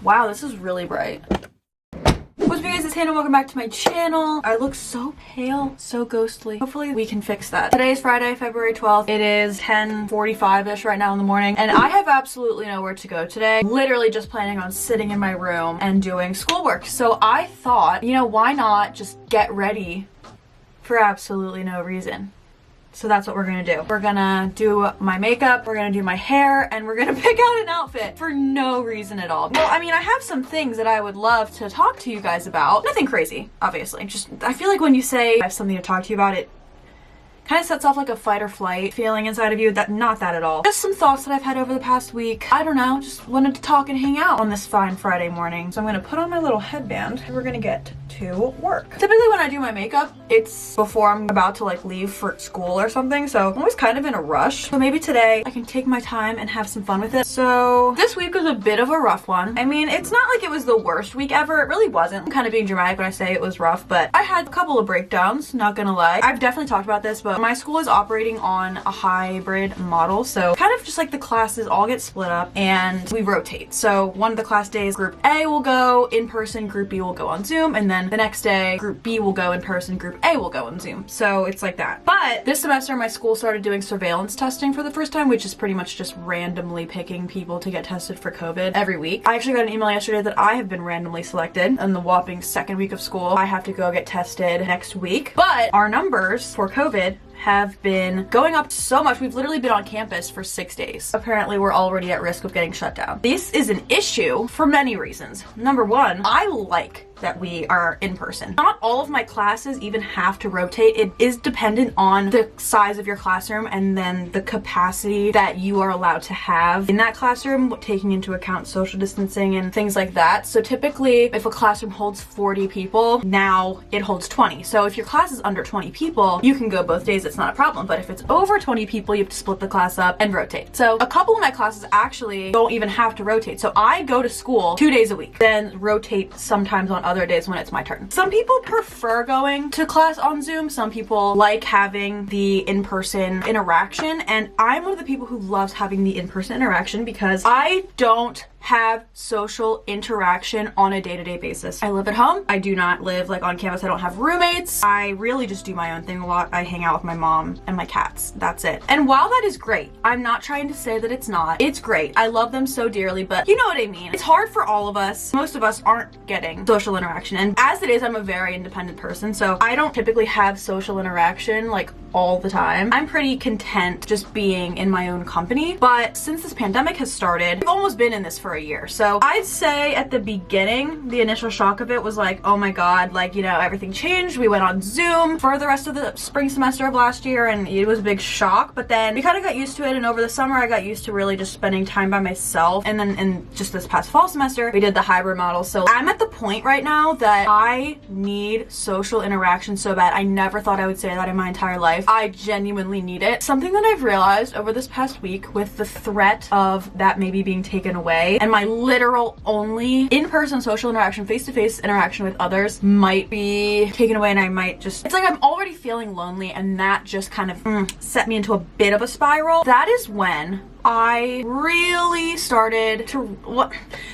Wow, this is really bright. What's up, guys? It's Hannah. Welcome back to my channel. I look so pale, so ghostly. Hopefully we can fix that. Today is Friday, February 12th. It is 10:45-ish right now in the morning, and I have absolutely nowhere to go today. Literally just planning on sitting in my room and doing schoolwork. So I thought, you know, why not just get ready for absolutely no reason? So that's what we're gonna do. We're gonna do my makeup, we're gonna do my hair, and we're gonna pick out an outfit for no reason at all. Well, I mean, I have some things that I would love to talk to you guys about. Nothing crazy, obviously. Just, I feel like when you say I have something to talk to you about, it kind of sets off like a fight or flight feeling inside of you. Not that at all. Just some thoughts that I've had over the past week. I don't know, just wanted to talk and hang out on this fine Friday morning. So I'm gonna put on my little headband and we're gonna get to work. Typically when I do my makeup, it's before I'm about to like leave for school or something. So I'm always kind of in a rush. So maybe today I can take my time and have some fun with it. So this week was a bit of a rough one. I mean, it's not like it was the worst week ever. It really wasn't. I'm kind of being dramatic when I say it was rough, but I had a couple of breakdowns, not gonna lie. I've definitely talked about this, but my school is operating on a hybrid model. So kind of just like the classes all get split up and we rotate. So one of the class days, group A will go in person, group B will go on Zoom, and then the next day, group B will go in person, group A will go on Zoom. So it's like that. But this semester, my school started doing surveillance testing for the first time, which is pretty much just randomly picking people to get tested for COVID every week. I actually got an email yesterday that I have been randomly selected in the whopping second week of school. I have to go get tested next week. But our numbers for COVID have been going up so much. We've literally been on campus for 6 days. Apparently we're already at risk of getting shut down. This is an issue for many reasons. Number one, I like that we are in person. Not all of my classes even have to rotate. It is dependent on the size of your classroom and then the capacity that you are allowed to have in that classroom, taking into account social distancing and things like that. So typically if a classroom holds 40 people, now it holds 20. So if your class is under 20 people, you can go both days, it's not a problem. But if it's over 20 people, you have to split the class up and rotate. So a couple of my classes actually don't even have to rotate. So I go to school 2 days a week, then rotate sometimes on other days when it's my turn. Some people prefer going to class on Zoom. Some people like having the in-person interaction, and I'm one of the people who loves having the in-person interaction because I don't have social interaction on a day-to-day basis. I live at home. I do not live like on campus. I don't have roommates. I really just do my own thing a lot. I hang out with my mom and my cats. That's it. And while that is great, I'm not trying to say that it's not. It's great. I love them so dearly, but you know what I mean. It's hard for all of us. Most of us aren't getting social interaction. And as it is, I'm a very independent person, so I don't typically have social interaction like all the time. I'm pretty content just being in my own company. But since this pandemic has started, we've almost been in this for a year. So I'd say at the beginning, the initial shock of it was like, oh my God, like, you know, everything changed. We went on Zoom for the rest of the spring semester of last year, and it was a big shock. But then we kind of got used to it, and over the summer I got used to really just spending time by myself. And then in just this past fall semester, we did the hybrid model. So I'm at the point right now that I need social interaction so bad. I never thought I would say that in my entire life. I genuinely need it. Something that I've realized over this past week with the threat of that maybe being taken away and my literal only in-person social interaction, face-to-face interaction with others might be taken away, and I might just, it's like I'm already feeling lonely, and that just kind of set me into a bit of a spiral. That is when I really started to,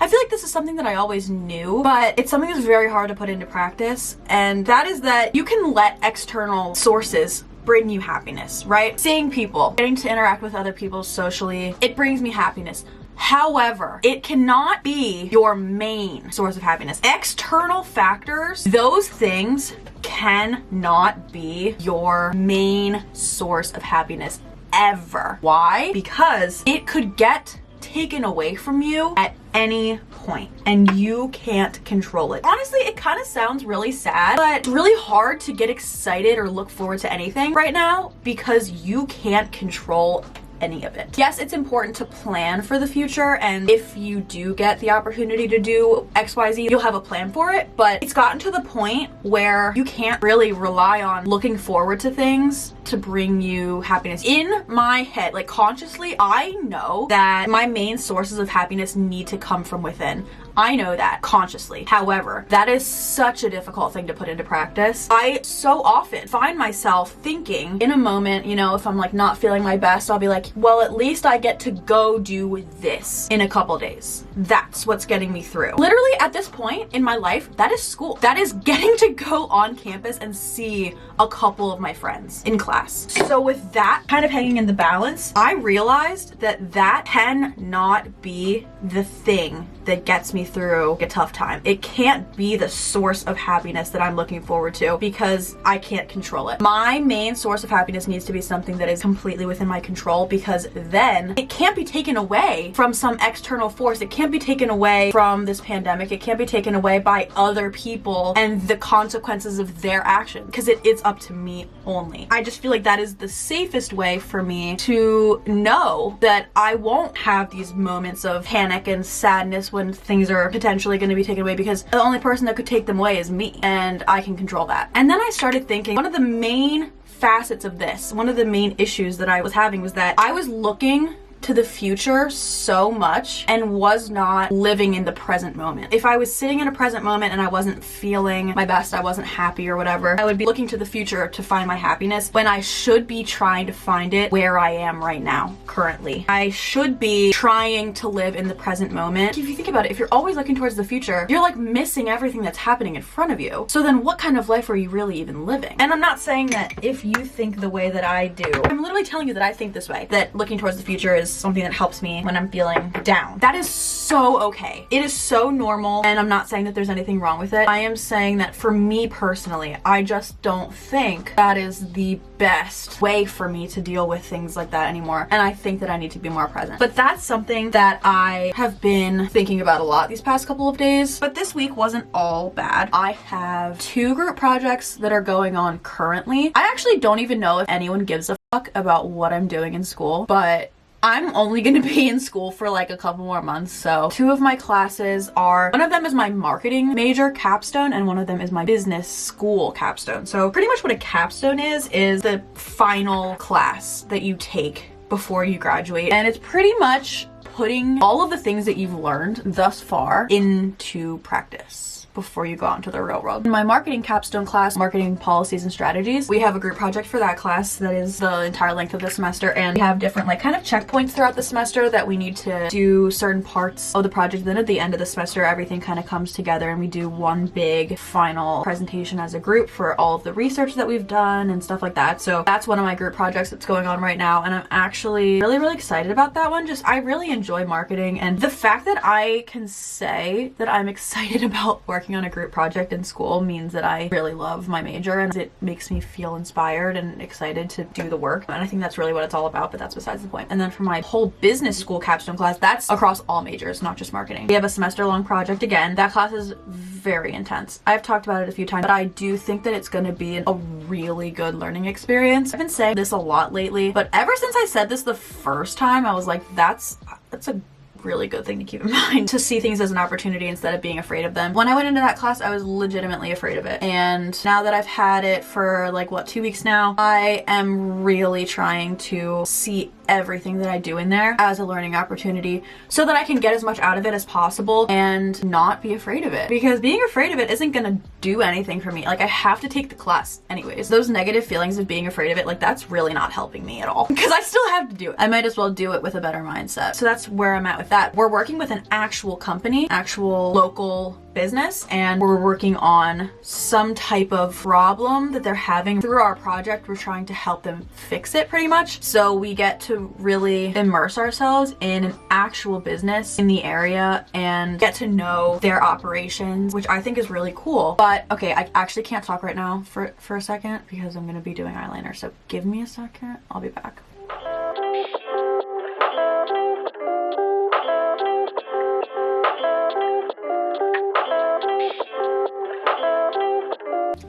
I feel like this is something that I always knew, but it's something that's very hard to put into practice, and that is that you can let external sources bring you happiness, right? Seeing people, getting to interact with other people socially, it brings me happiness. However, it cannot be your main source of happiness. External factors, those things cannot be your main source of happiness ever. Why? Because it could get taken away from you at any point and you can't control it. Honestly, it kind of sounds really sad, but it's really hard to get excited or look forward to anything right now because you can't control any of it. Yes, it's important to plan for the future, and if you do get the opportunity to do XYZ, you'll have a plan for it, but it's gotten to the point where you can't really rely on looking forward to things to bring you happiness. In my head, like consciously, I know that my main sources of happiness need to come from within. I know that consciously. However, that is such a difficult thing to put into practice. I so often find myself thinking in a moment, you know, if I'm like not feeling my best, I'll be like, well, at least I get to go do this in a couple days. That's what's getting me through. Literally at this point in my life, that is school. That is getting to go on campus and see a couple of my friends in class. So with that kind of hanging in the balance, I realized that that cannot be the thing that gets me through a tough time. It can't be the source of happiness that I'm looking forward to because I can't control it. My main source of happiness needs to be something that is completely within my control, because then it can't be taken away from some external force. It can't be taken away from this pandemic. It can't be taken away by other people and the consequences of their action, because it's up to me only. I just feel like that is the safest way for me to know that I won't have these moments of panic and sadness when things are potentially going to be taken away, because the only person that could take them away is me, and I can control that. And then I started thinking, one of the main facets of this, one of the main issues that I was having was that I was looking to the future so much and was not living in the present moment. If I was sitting in a present moment and I wasn't feeling my best, I wasn't happy or whatever, I would be looking to the future to find my happiness when I should be trying to find it where I am right now, currently. I should be trying to live in the present moment. If you think about it, if you're always looking towards the future, you're like missing everything that's happening in front of you. So then what kind of life are you really even living? And I'm not saying that if you think the way that I do, I'm literally telling you that I think this way, that looking towards the future is something that helps me when I'm feeling down. That is so okay. It is so normal, and I'm not saying that there's anything wrong with it. I am saying that for me personally, I just don't think that is the best way for me to deal with things like that anymore, and I think that I need to be more present. But that's something that I have been thinking about a lot these past couple of days. But this week wasn't all bad. I have 2 group projects that are going on currently. I actually don't even know if anyone gives a fuck about what I'm doing in school, but I'm only going to be in school for like a couple more months. So 2 of my classes are, one of them is my marketing major capstone and one of them is my business school capstone. So pretty much what a capstone is the final class that you take before you graduate. And it's pretty much putting all of the things that you've learned thus far into practice before you go out into the real world. In my marketing capstone class, marketing policies and strategies, we have a group project for that class that is the entire length of the semester, and we have different like kind of checkpoints throughout the semester that we need to do certain parts of the project. Then at the end of the semester, everything kind of comes together and we do one big final presentation as a group for all of the research that we've done and stuff like that. So that's one of my group projects that's going on right now, and I'm actually really excited about that one. Just I really enjoy marketing, and the fact that I can say that I'm excited about working on a group project in school means that I really love my major, and it makes me feel inspired and excited to do the work. And I think that's really what it's all about, but that's besides the point. And then for my whole business school capstone class, that's across all majors, not just marketing. We have a semester-long project again. That class is very intense. I've talked about it a few times, but I do think that it's going to be a really good learning experience. I've been saying this a lot lately, but ever since I said this the first time, I was like, that's a really good thing to keep in mind, to see things as an opportunity instead of being afraid of them. When I went into that class, I was legitimately afraid of it, and now that I've had it for like 2 weeks now, I am really trying to see everything that I do in there as a learning opportunity so that I can get as much out of it as possible and not be afraid of it, because being afraid of it isn't gonna do anything for me. Like, I have to take the class anyways. Those negative feelings of being afraid of it, like, that's really not helping me at all, because I still have to do it. I might as well do it with a better mindset. So that's where I'm at with that. We're working with an actual company, actual local business, and we're working on some type of problem that they're having. Through our project, we're trying to help them fix it pretty much. So we get to really immerse ourselves in an actual business in the area and get to know their operations, which I think is really cool. But okay, I actually can't talk right now for a second because I'm gonna be doing eyeliner. So give me a second, I'll be back.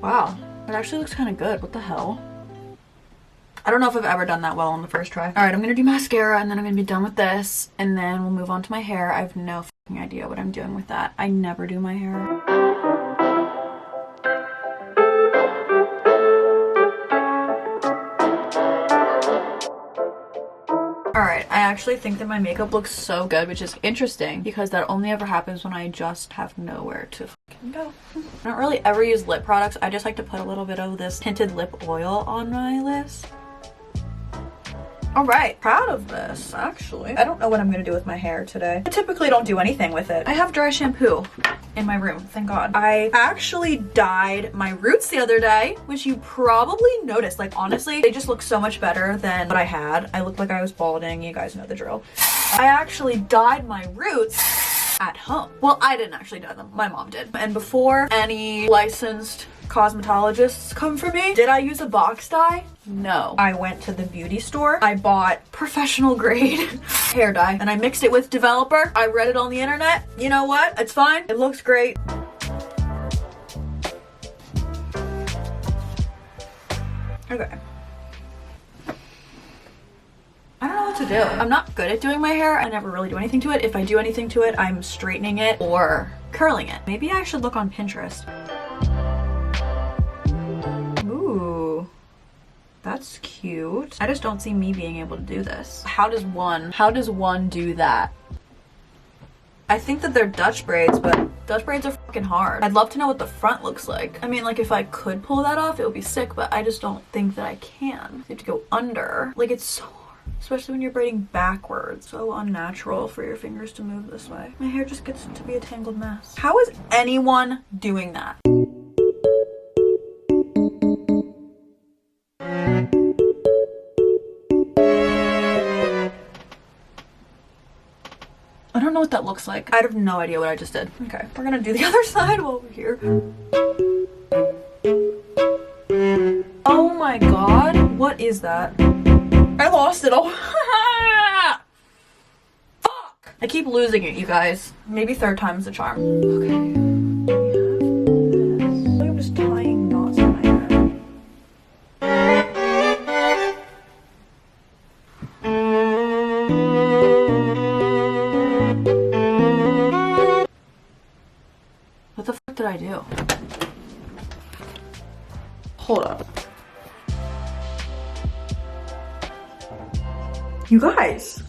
Wow, it actually looks kind of good. What the hell? I don't know if I've ever done that well on the first try. All right, I'm gonna do mascara and then I'm gonna be done with this, and then we'll move on to my hair. I have no fucking idea what I'm doing with that. I never do my hair. Alright, I actually think that my makeup looks so good, which is interesting because that only ever happens when I just have nowhere to fucking go. I don't really ever use lip products. I just like to put a little bit of this tinted lip oil on my lips. Alright, proud of this, actually. I don't know what I'm gonna do with my hair today. I typically don't do anything with it. I have dry shampoo in my room, thank God. I actually dyed my roots the other day, which you probably noticed. Like, honestly, they just look so much better than what I had. I looked like I was balding, you guys know the drill. I actually dyed my roots at home. Well, I didn't actually dye them, my mom did. And before any licensed cosmetologists come for me, did I use a box dye? No. I went to the beauty store. I bought professional grade hair dye and I mixed it with developer. I read it on the internet. You know what? It's fine. It looks great. Okay. I don't know what to do. I'm not good at doing my hair. I never really do anything to it. If I do anything to it, I'm straightening it or curling it. Maybe I should look on Pinterest. Ooh, that's cute. I just don't see me being able to do this. How does one do that? I think that they're Dutch braids, but Dutch braids are fucking hard. I'd love to know what the front looks like. I mean, like, if I could pull that off, it would be sick, but I just don't think that I can. You have to go under. Like, it's so hard, especially when you're braiding backwards. So unnatural for your fingers to move this way. My hair just gets to be a tangled mess. How is anyone doing that? I don't know what that looks like. I have no idea what I just did. Okay, we're gonna do the other side while we're here. Oh my god, what is that? I lost it all. Fuck! I keep losing it, you guys. Maybe third time's the charm. Okay. I'm just tying knots in my hair. What the fuck did I do? Hold up. You guys!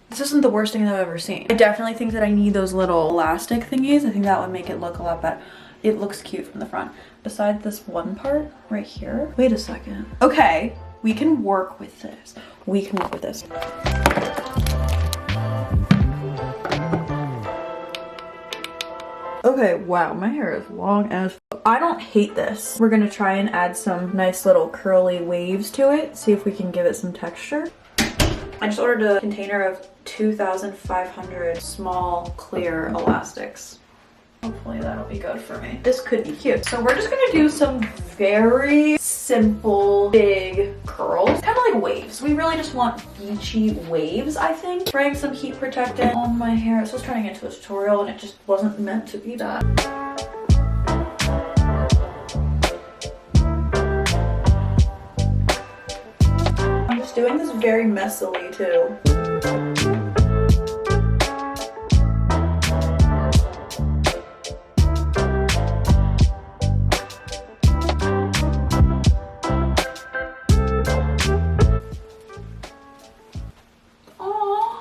This isn't the worst thing that I've ever seen. I definitely think that I need those little elastic thingies. I think that would make it look a lot better. It looks cute from the front. Besides this one part right here. Wait a second. Okay, we can work with this. We can work with this. Okay, wow, my hair is long as f. I don't hate this. We're gonna try and add some nice little curly waves to it. See if we can give it some texture. I just ordered a container of 2,500 small clear elastics. Hopefully that'll be good for me. This could be cute. So we're just gonna do some very simple, big curls. Kind of like waves. We really just want beachy waves, I think. Spraying some heat protectant on my hair. This was turning into a tutorial and it just wasn't meant to be that. I'm just doing this very messily too.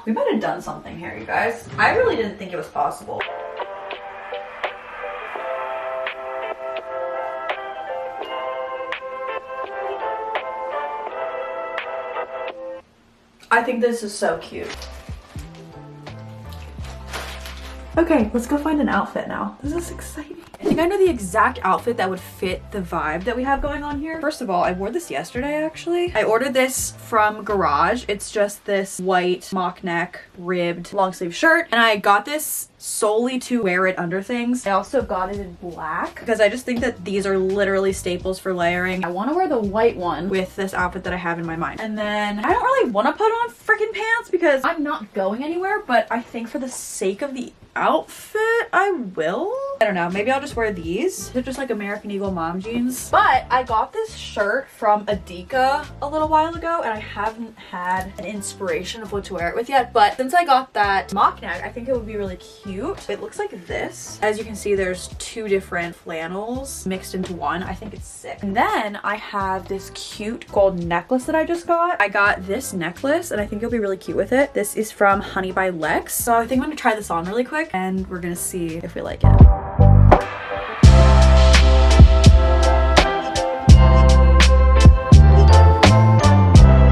We might have done something here, you guys. I really didn't think it was possible. I think this is so cute. Okay, let's go find an outfit now. This is exciting. I think I know the exact outfit that would fit the vibe that we have going on here. First of all, I wore this yesterday, actually. I ordered this from Garage. It's just this white mock neck ribbed long sleeve shirt. And I got this solely to wear it under things. I also got it in black because I just think that these are literally staples for layering. I want to wear the white one with this outfit that I have in my mind. And then I don't really want to put on freaking pants because I'm not going anywhere, but I think for the sake of the outfit, I will. I don't know, maybe I'll just wear these. They're just like American Eagle mom jeans. But I got this shirt from Adika a little while ago and I haven't had an inspiration of what to wear it with yet. But since I got that mock neck, I think it would be really cute. It looks like this. As you can see, there's two different flannels mixed into one. I think it's sick. And then I have this cute gold necklace that I just got. I got this necklace and I think it'll be really cute with it. This is from Honey by Lex. So I think I'm gonna try this on really quick and we're gonna see if we like it.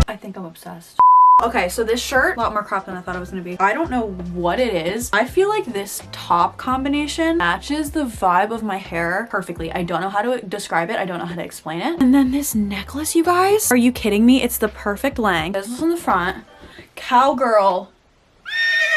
I think I'm obsessed. Okay, so this shirt, a lot more cropped than I thought it was gonna be. I don't know what it is. I feel like this top combination matches the vibe of my hair perfectly. I don't know how to describe it. I don't know how to explain it. And then this necklace, you guys. Are you kidding me? It's the perfect length. This is on the front. Cowgirl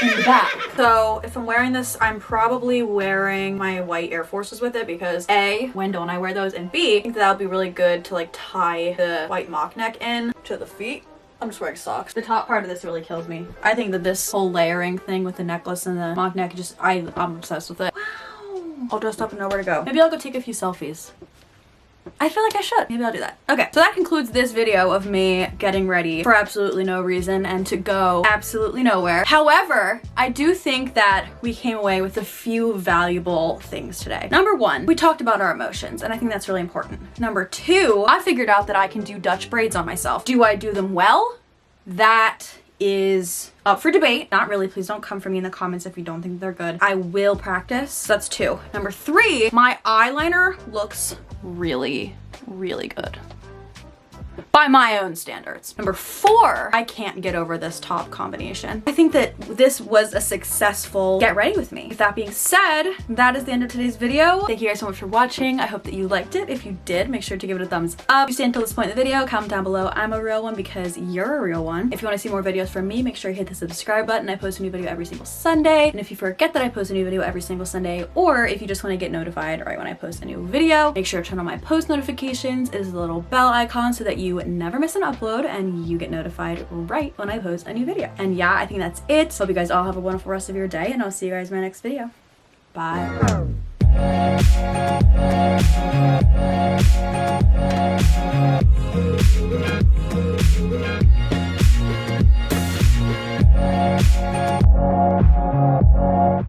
in the back. So if I'm wearing this, I'm probably wearing my white Air Forces with it because A, when don't I wear those? And B, I think that'll be really good to like tie the white mock neck in to the feet. I'm just wearing socks. The top part of this really kills me. I think that this whole layering thing with the necklace and the mock neck, I'm obsessed with it. Wow. All dressed up and know where to go. Maybe I'll go take a few selfies. I feel like I should. Maybe I'll do that. Okay, so that concludes this video of me getting ready for absolutely no reason and to go absolutely nowhere. However, I do think that we came away with a few valuable things today. Number one, we talked about our emotions, and I think that's really important. Number two, I figured out that I can do Dutch braids on myself. Do I do them well? That is up for debate. Not really. Please don't come for me in the comments if you don't think they're good. I will practice. That's two. Number three, my eyeliner looks really, really good by my own standards. Number four, I can't get over this top combination. I think that this was a successful get ready with me. With that being said, that is the end of today's video. Thank you guys so much for watching. I hope that you liked it. If you did, make sure to give it a thumbs up. If you stayed until this point in the video, comment down below I'm a real one because you're a real one. If you want to see more videos from me, make sure you hit the subscribe button. I post a new video every single Sunday. And if you forget that I post a new video every single Sunday, or if you just want to get notified right when I post a new video, make sure to turn on my post notifications. It is the little bell icon so that you never miss an upload and you get notified right when I post a new video. And yeah, I think that's it. Hope you guys all have a wonderful rest of your day and I'll see you guys in my next video. Bye.